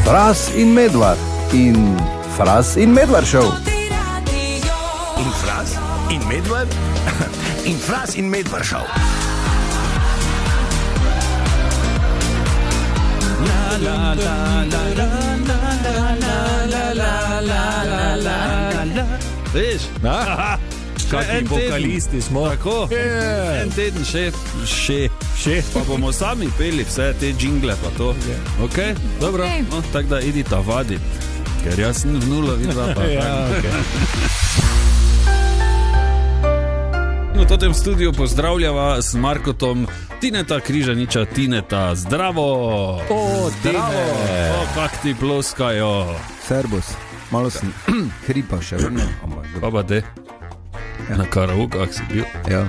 Fras in Medvard in Fras in Medvard show. In Fras in Medvard in Fras in Medvard show. Veš? Kakšni vokalisti smo. Tako, en teden še. Pa bomo sami peli vse te džingle pa to. Ok, dobro, no, tako da idita vadit, ker jaz sem v nula videla pa. V tem studiu pozdravljava s Markotom Tineta Križaniča. Tineta, zdravo! Zdravo! Kak ti ploskajo? Servus, malo sem hripal še vrnil. Pa pa te? Na karaokah si bil? Ja.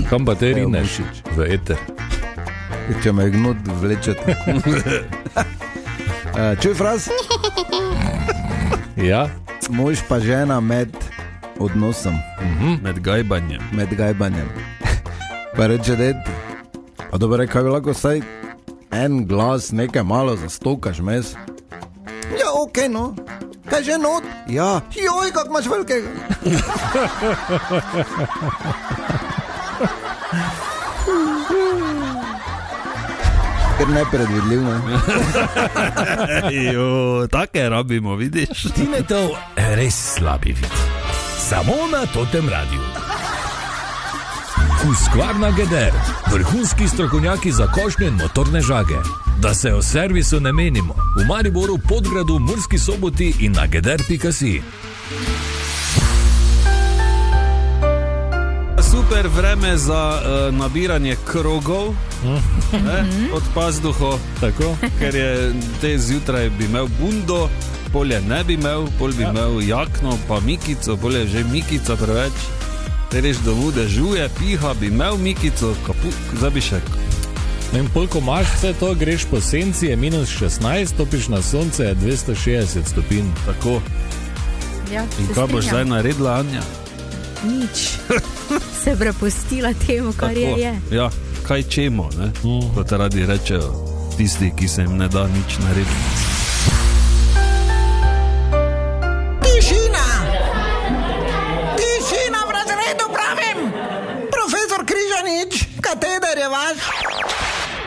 Kam pa te rineš v eter? Če me gnut vlečete. Čuj, Fras? Ja? Mož pa žena med odnosom. Med gajbanjem. Med gajbanjem. Pa reče, ded, pa dobro, kaj bi lahko vsaj en glas, nekaj malo zastokaš mes? Ja, okej, no. Kaj že not? Ja. Joj, kak imaš velikega. Ker nepredvidljiv, ne? Jo, take rabimo, vidiš? Tinetov res slabi vid. Samo na Totem radiju. Husqvarna Geder, vrhunski strokovnjaki za košnje in motorne žage. Da se o servisu ne menimo. V Mariboru, Podgradu, Murski Soboti in na geder.si. Super vreme za nabiranje krogov od pazduho. Tako, ker je te zjutraj bi imel bundo, polje ne bi imel, pol bi imel jakno, pa mikico, polje že mikica preveč. Te reš domu dežuje, piha, bi imel mikico, zabišek. In koliko imaš vse to, greš po senci, je minus 16, topiš na sonce, je 260 stopinj. Tako. Ja, in kaj boš zdaj naredila, Anja? Nič. Se prepustila temu, kar tako, je. Ja, kaj čemo, ne? Kot radi rečejo tisti, ki se jim ne da nič narediti. Tišina! Tišina v razredu, pravim! Profesor Križanič, kateder je vaš?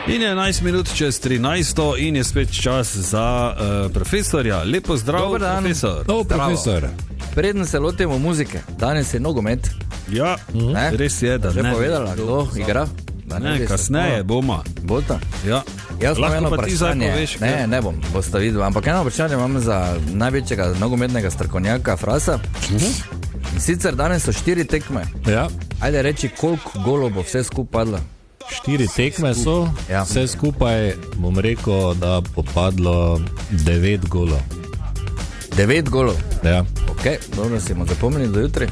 In je 11 minut čez 13 in je spet čas za profesorja. Lepo zdrav, profesor. Profesor. Preden se lotimo muzike, danes je nogomet. Ja, res je, da že ne. Že povedala, kdo igra? Ne, kasneje bomo. Bota? Ja. Jaz imam eno pa ti zdaj vprašanje. poveš. Ne bom, boste videli. Ampak eno vprašanje imam za največjega nogometnega strokovnjaka Frasa. In sicer danes so 4 tekme. Ja. Ajde reči, koliko golov bo vse skupaj padlo? 4 tekme so, ja. Vse skupaj bom rekel, da bo padlo 9 golov. 9 golov? Ja. Ok, dobro, si bomo zapomnili do jutri.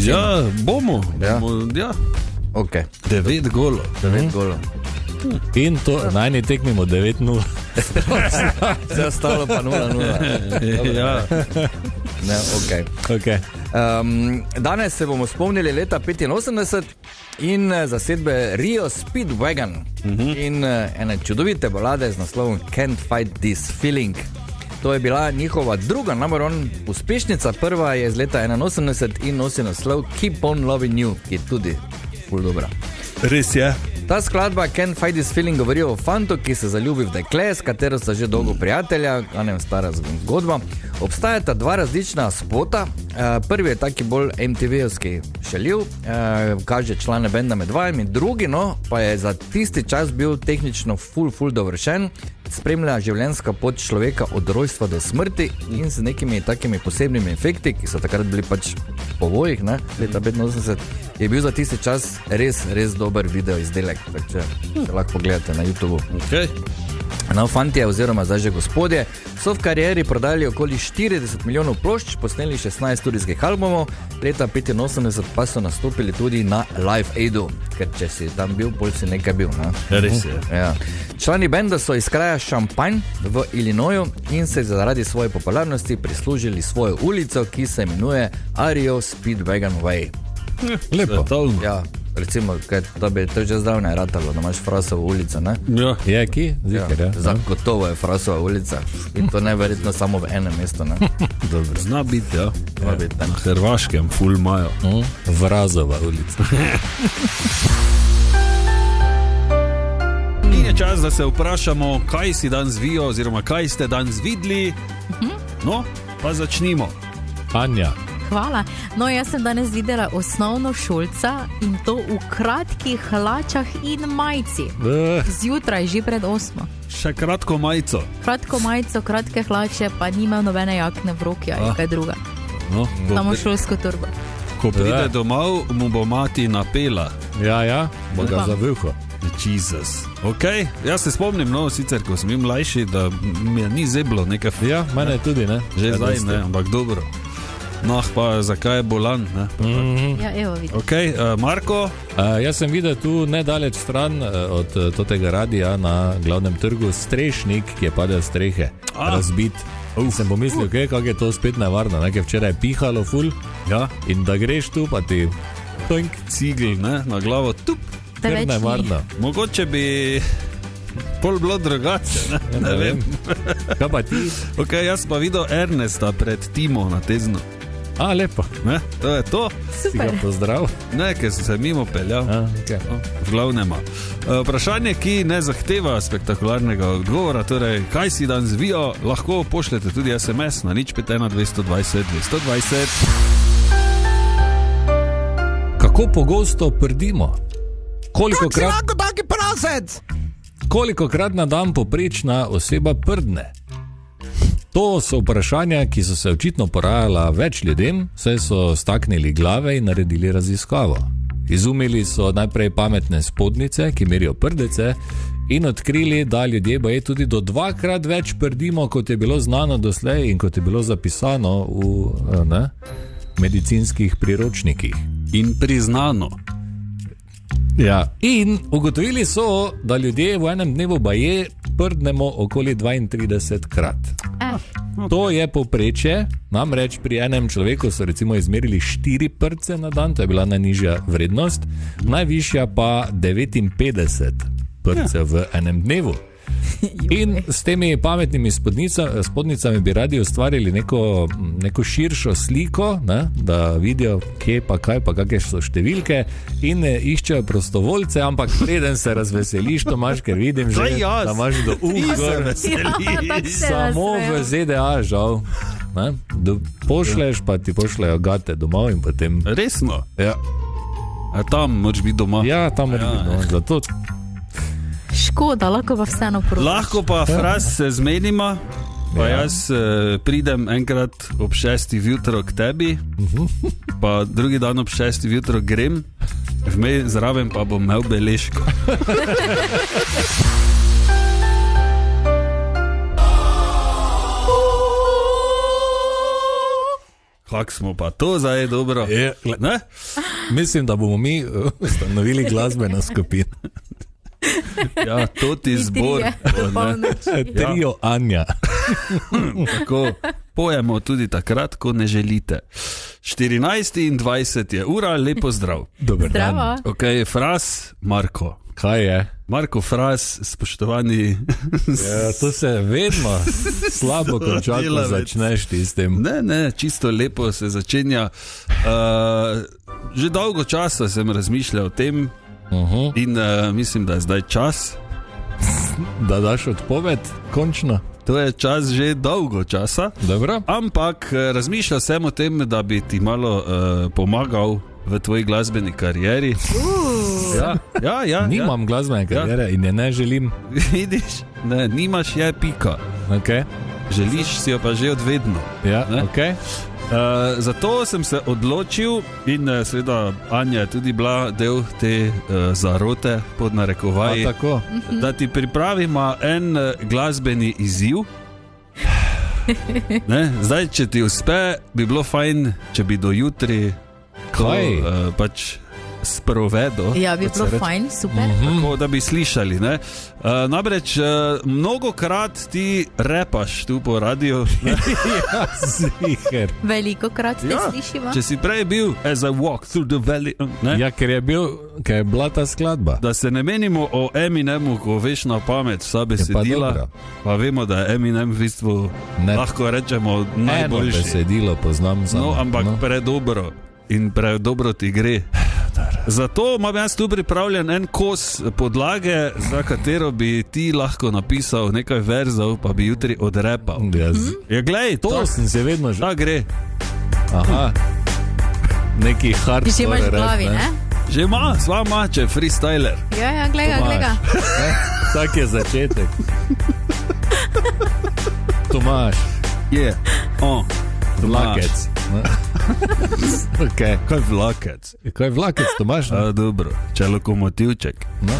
Ja, bomo. Ja. Ok. 9 golov. 9 golov. In to na eni tekmimo 9-0. Vse ostalo pa 0-0. Ja. Ne, ok. Danes se bomo spomnili leta 85 in zasedbe Rio Speedwagon in ene čudovite balade z naslovom Can't Fight This Feeling. To je bila njihova druga number one uspešnica, prva je iz leta 81 in nosi naslov Keep on Loving You, ki je tudi ful dobra. Res je. Ta skladba Can't Fight This Feeling govori o fantu, ki se zaljubi v dekle, s katero sta že dolgo prijatelja, a ne stara zgodba. Obstajata dva različna spota. Prvi je taki bolj MTV-ovski šaljiv, kaže člane benda med vajami, drugi pa je za tisti čas bil tehnično ful dovršen, spremlja življenjska pot človeka od rojstva do smrti in z nekimi takimi posebnimi efekti, ki so takrat bili pač po vojih, leta 85, je bil za tisti čas res dober video izdelek, če lahko pogledate na YouTubeu. Okay. No, fantje oziroma zdaj že gospodje so v karieri prodali okoli 40 milijonov plošč, posneli 16 studijskih albumov, leta 85 pa so nastopili tudi na Live Aidu, ker če si tam bil, bolj si nekaj bil. Res je. Ja. Člani benda so iz kraja Champaign v Illinoisu in se zaradi svoje popularnosti prislužili svojo ulico, ki se imenuje Rio Speedwagon Way. Lepo. Ja, recimo, da bi to že zdavne ratalo, da imaš Frasovo ulico, ne? Ja. Je ki? Ziher, ja. Zagotovo je Frasova ulica in to neverjetno samo v enem mestu, ne? Dobro, zna biti, ja. Zna biti, ne? Na Hrvaškem, ful imajo. Vrazova ulica. In je čas, da se vprašamo, kaj si danes vijo, oziroma kaj ste danes videli. No, pa začnimo. Anja. Hvala. No, jaz sem danes videla osnovnošolca in to v kratkih hlačah in majci. Zjutraj, že pred 8. Še kratko majico. Kratko majico, kratke hlače, pa nima nobene jakne v roki ali kaj druga. No, Samo šolsko torbo. ko pride domov, mu bo mati napela. Ja, bo ga zavilko. Jezus. Ok, jaz se spomnim, no, sicer, ko sem bil mlajši, da mi je ni zeblo nekaj. Ja, mene tudi, ne? Že Ja, zdaj dosti. ne, ampak dobro. No, pa zakaj je bolan, ne? Ja, evo vidim. Ok, Marko? Jaz sem videl tu nedaleč stran od tega radija na glavnem trgu strešnik, ki je padel strehe, razbit. Sem pomislil, kako je to spet nevarno, nekaj včeraj je pihalo ful, Ja, in da greš tu, pa ti toink, cigl, ne, na glavo, tup. Te ker več ni. nevarno. Mogoče bi pol bilo drugače, ne, ne vem. Kaj pa ti? Ok, jaz pa videl Ernesta pred Timo na Teznu. Lepo, Ne, to je to. si ga Super. pozdrav. Ne, ker sem se mimo peljal. Okay. V glavnem. Vprašanje, ki ne zahteva spektakularnega odgovora, torej, kaj si danes vijo, lahko pošljete tudi SMS na 051 220 220. Kako pogosto prdimo? Kolikokrat, Lahko taki prasec. kolikokrat na dan poprečna oseba prdne? To so vprašanja, ki so se očitno porajala več ljudem, saj so staknili glave in naredili raziskavo. Izumili so najprej pametne spodnjice, ki merijo prdece, in odkrili, da ljudje baje tudi do 2-krat več prdimo, kot je bilo znano doslej in kot je bilo zapisano v medicinskih priročnikih. In priznano. Ja. In ugotovili so, da ljudje v enem dnevu baje prdnemo okoli 32 krat. To je povprečje, namreč pri enem človeku so recimo izmerili 4 prdce na dan, to je bila najnižja vrednost, najvišja pa 59 prdcev v enem dnevu. In s temi pametnimi spodnicami bi radi ustvarili neko širšo sliko, ne, da vidijo, kje pa kaj, pa kakšne so številke, in iščejo prostovoljce, ampak preden se razveseliš, Tomaž, ker vidim že, da imaš do ugor, samo v ZDA, žal. Ne, pošleš, pa ti pošljajo gate domov in potem... Resno? Ja, Tam moraš biti doma. ja tam moraš biti doma, zato... Škoda, lahko pa vseeno probaš. Lahko pa fraz se zmenimo, pa jaz pridem enkrat ob 6. jutro k tebi, pa drugi dan ob 6. jutro grem, vmej zraven pa bom imel beležko. Kak smo pa to zdaj dobro? Ne? Mislim, da bomo mi ustanovili glasbeno skupino. Ja, to ti zbor. Trio Anja. Tako, pojemo tudi takrat, ko ne želite. 14 in 20 je ura, lepo zdrav. Dober dan. Zdravo. Ok, fraz Marko. Kaj je? Marko fraz, spoštovani. Ja, to se vedno slabo konča, ko Delavec. začneš ti s tem. Ne, čisto lepo se začenja. Že dolgo časa sem razmišljal o tem in mislim, da je zdaj čas. Da daš odpoved, končno. To je čas že dolgo časa. Dobro. Ampak razmišljal sem o tem, da bi ti malo pomagal v tvoji glasbeni karieri. Ja. Nimam glasbene kariere in je ne želim. Vidiš, ne, nimaš je pika. Okay. Želiš si jo pa že od vedno. Ja, Ne? okay. Zato sem se odločil in seveda Anja je tudi bila del te zarote pod narekovaji, Tako. da ti pripravimo en glasbeni izziv. Ne? Zdaj, če ti uspe, bi bilo fajn, če bi do jutri to, Kaj? pač sprovedo. Ja, bi bilo fajn, super. Tako, da bi slišali. Namreč, mnogokrat ti repaš tu po radiju. Ja, ziher. Velikokrat te slišiva. Če si prej bil As I Walk Through the Valley, Ja, ker je bila ta skladba. da se ne menimo o Eminemu, ko veš na pamet vsa besedila, dobro. pa vemo, da je Eminem v bistvu, Ne. lahko rečemo, Eno najboljši. besedilo poznam samo. No, ampak predobro in predobro ti gre. Zato imam jaz tu pripravljen en kos podlage, za katero bi ti lahko napisal nekaj verzov, pa bi jutri odrepal. Ja, glej, To sem se vedno že. da gre. Aha. Neki hardcore Že imaš v glavi, rap, ne? Že ima, sva mače, freestyler. Ja, gleda. Tak je začetek. Tomaš, Je, vlakec. Okay. Kaj vlakec? Kaj je vlakec, Tomaš? Dobro, če lokomotivček. No.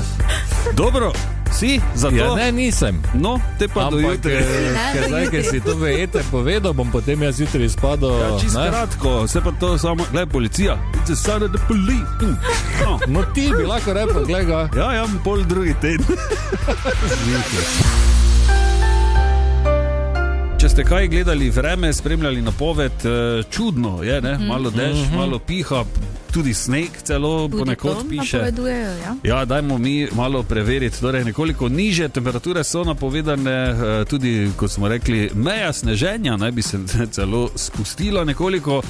Dobro, si za to? Ja, ne, nisem. No, te pa do jutri. Ker zdaj, ker si to v eter povedal, bom potem jaz jutri spadal. Ja, čisto kratko, se pa to samo, gled, policija. It's a sign of the police. No, ti bi lahko rekel, gleda. Ja, pol drugi teden. Če ste kaj gledali vreme, spremljali napoved, čudno je, ne? Malo dež, malo piha, tudi sneg celo ponekod piše. Ja, dajmo mi malo preveriti. Torej, nekoliko nižje temperature so napovedane, tudi, kot smo rekli, meja sneženja naj bi se celo spustila nekoliko.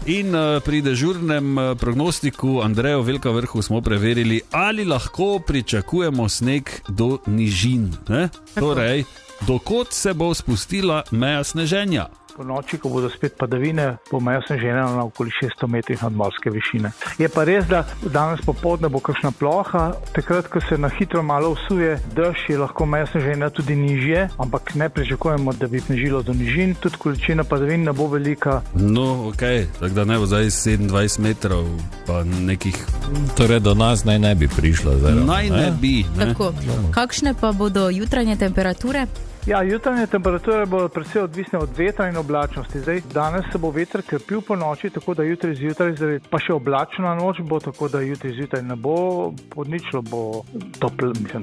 In pri dežurnem prognostiku Andreju Velka Vrhu smo preverili, ali lahko pričakujemo sneg do nižin. Ne? Torej, dokot se bo spustila meja sneženja? Po noči, ko bodo spet padavine, bo meja sneženja na okoli 600 metrih nadmorske višine. Je pa res, da danes popoldne bo kakšna ploha, takrat, ko se na hitro malo vsuje dež, je lahko meja sneženja tudi nižje, ampak ne pričakujemo, da bi snežilo do nižin, tudi količina padavin ne bo velika. No, ok, tako da ne bo zdaj 27 metrov, pa nekih... Torej, do nas naj ne bi prišlo. Naj ne bi. Ne? Tako, kakšne pa bodo jutranje temperature? Ja, jutranje temperature bodo predvsem odvisne od vetra in oblačnosti. Zdaj, danes se bo veter krepil po noči, tako da jutri zjutraj, pa še oblačna noč bo, tako da jutri zjutraj ne bo podničilo, bo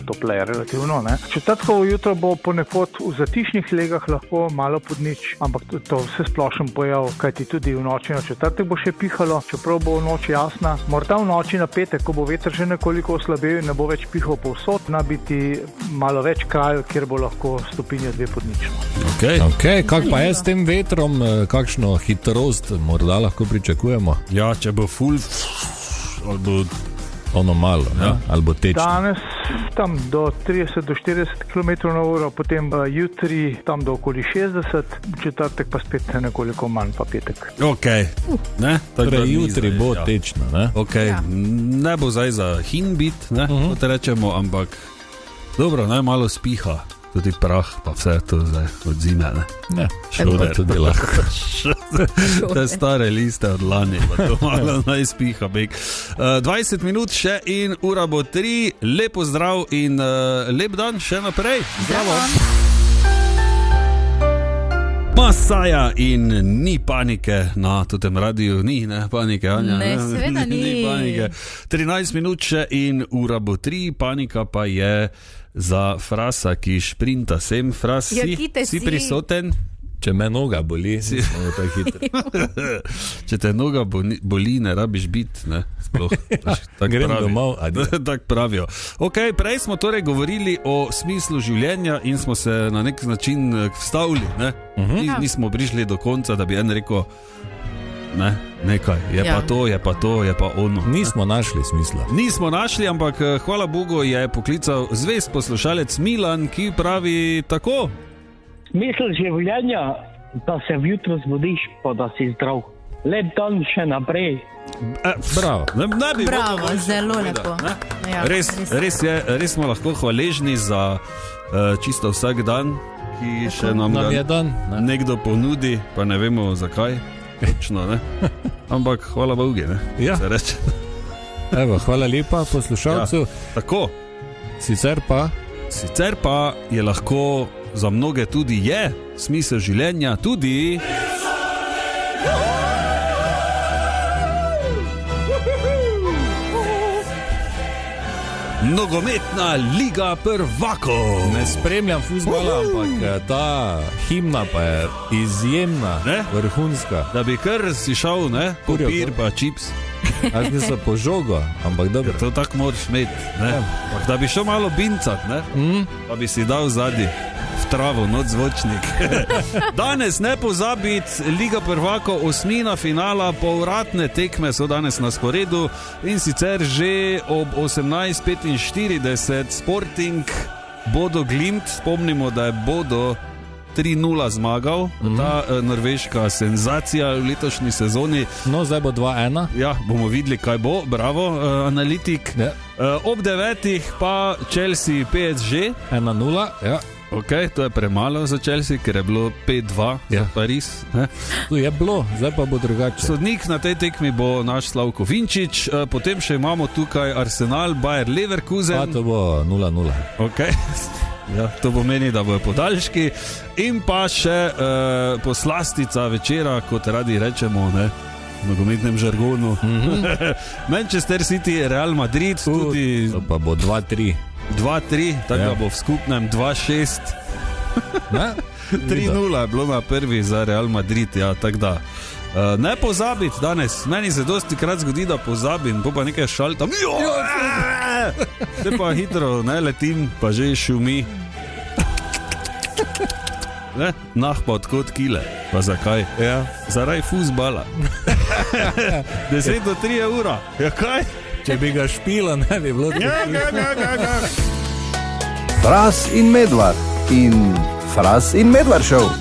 topleje relativno. Četrtkovo jutro bo ponekod v zatišnih legah lahko malo podnič, ampak to vse splošen pojav, kajti tudi v noči na četrtek bo še pihalo, čeprav bo v noči jasna. Morda v noči na petek, ko bo veter že nekoliko oslabel in ne bo več pihal povsod, na biti malo več krajev, kjer bo lahko stopil Okay, kak pa je s tem vetrom, kakšno hitrost morda lahko pričakujemo? Ja, če bo full, ali bo ono malo, ja. Ali bo tečno. Danes tam do 30 do 40 km/h, potem pa jutri tam do okoli 60, četrtek pa spet nekoliko manj, pa petek. Ok, ne? Torej, jutri bo tečno, ne? Ok, ne bo zdaj za hinbit, ne, kot rečemo, ampak dobro, naj malo spiha. Tudi prah, pa vse to zdaj od zime, ne? Ne, šoder tudi lahko. Te stare liste od lani, pa to malo naj spiha bek. 20 minut še in ura bo 3. Lepo zdrav in lep dan še naprej. Zdravo. Masaja in ni panike na tem radiju, ni panike, Anja. Ne, seveda ni. Panike. 13 minut še in ura bo 3, panika pa je za Frasa, ki šprinta sem. Fras, Ja, si prisoten? Če me noga boli, si tako hitro. Če te noga boli, ne rabiš biti, ne? Sploh. Grem domov, Tako pravijo. Ok, prej smo torej govorili o smislu življenja in smo se na nek način vstavili, ne? Nismo prišli do konca, da bi en rekel, ne, nekaj, je pa to, je pa to, je pa ono. Nismo našli smisla. Nismo našli, ampak hvala Bogu je poklical zvest poslušalec Milan, ki pravi tako. Smisel življenja, da se vjutro zbudiš, pa da si zdrav. Lep dan še naprej. Bravo. Bravo, zelo lepo. Ja, Res smo lahko hvaležni za čisto vsak dan, ki še nam je dan, nekdo ponudi, pa ne vemo zakaj. Točno, ne? Ampak hvala Bogu, ne? Ja. Se reče. Evo, hvala lepa poslušalcu. Ja, tako. Sicer pa je lahko za mnoge tudi je smisel življenja, tudi nogometna liga prvakov. Ne spremljam fuzbala, ampak ta himna pa je izjemna, vrhunska. Da bi kar si šel, ne, papir pa čips. Jaz nisem po žogo, ampak dobro. Ja, to tako moraš imeti, ne. Da bi šel malo bincat, ne, pa bi si dal zadnji v travo, noč zvočnik. Danes ne pozabiti, Liga prvakov, osmina finala, povratne tekme so danes na sporedu in sicer že ob 18:45 Sporting Bodo Glimt. Spomnimo, da je Bodo 3-0 zmagal, ta norveška senzacija v letošnji sezoni. No, zdaj bo 2-1. Ja, bomo videli, kaj bo, bravo, analitik. Ja. Ob 9 pa Chelsea PSG. 1-0, ja. Ok, to je premalo za Chelsea, ker je bilo 5-2 za Pariz. Tu je bilo, zdaj pa bo drugače. Sodnik na tej tekmi bo naš Slavko Vinčič, potem še imamo tukaj Arsenal, Bayer Leverkusen. Pa to bo 0-0. Ok. Ja, to pomeni, da bojo podaljški in pa še poslastica večera, kot radi rečemo, ne, v nogometnem žargonu. Manchester City, Real Madrid, tudi to pa bo 2-3. 2-3, tako da bo v skupnem 2-6. 3-0 je bilo na prvi za Real Madrid, ja, tako da. Ne pozabiti danes, meni se dosti krat zgodi, da pozabim, pa nekaj šaltam. Te pa hitro ne letim, pa že šumi. Nah pa odkot kile, pa zakaj? Ja. Zaradi fuzbala. 10-3 ura, ja kaj? Če bi ga špila, ne bi bilo Fras in Medvard in Fras in Medvard show.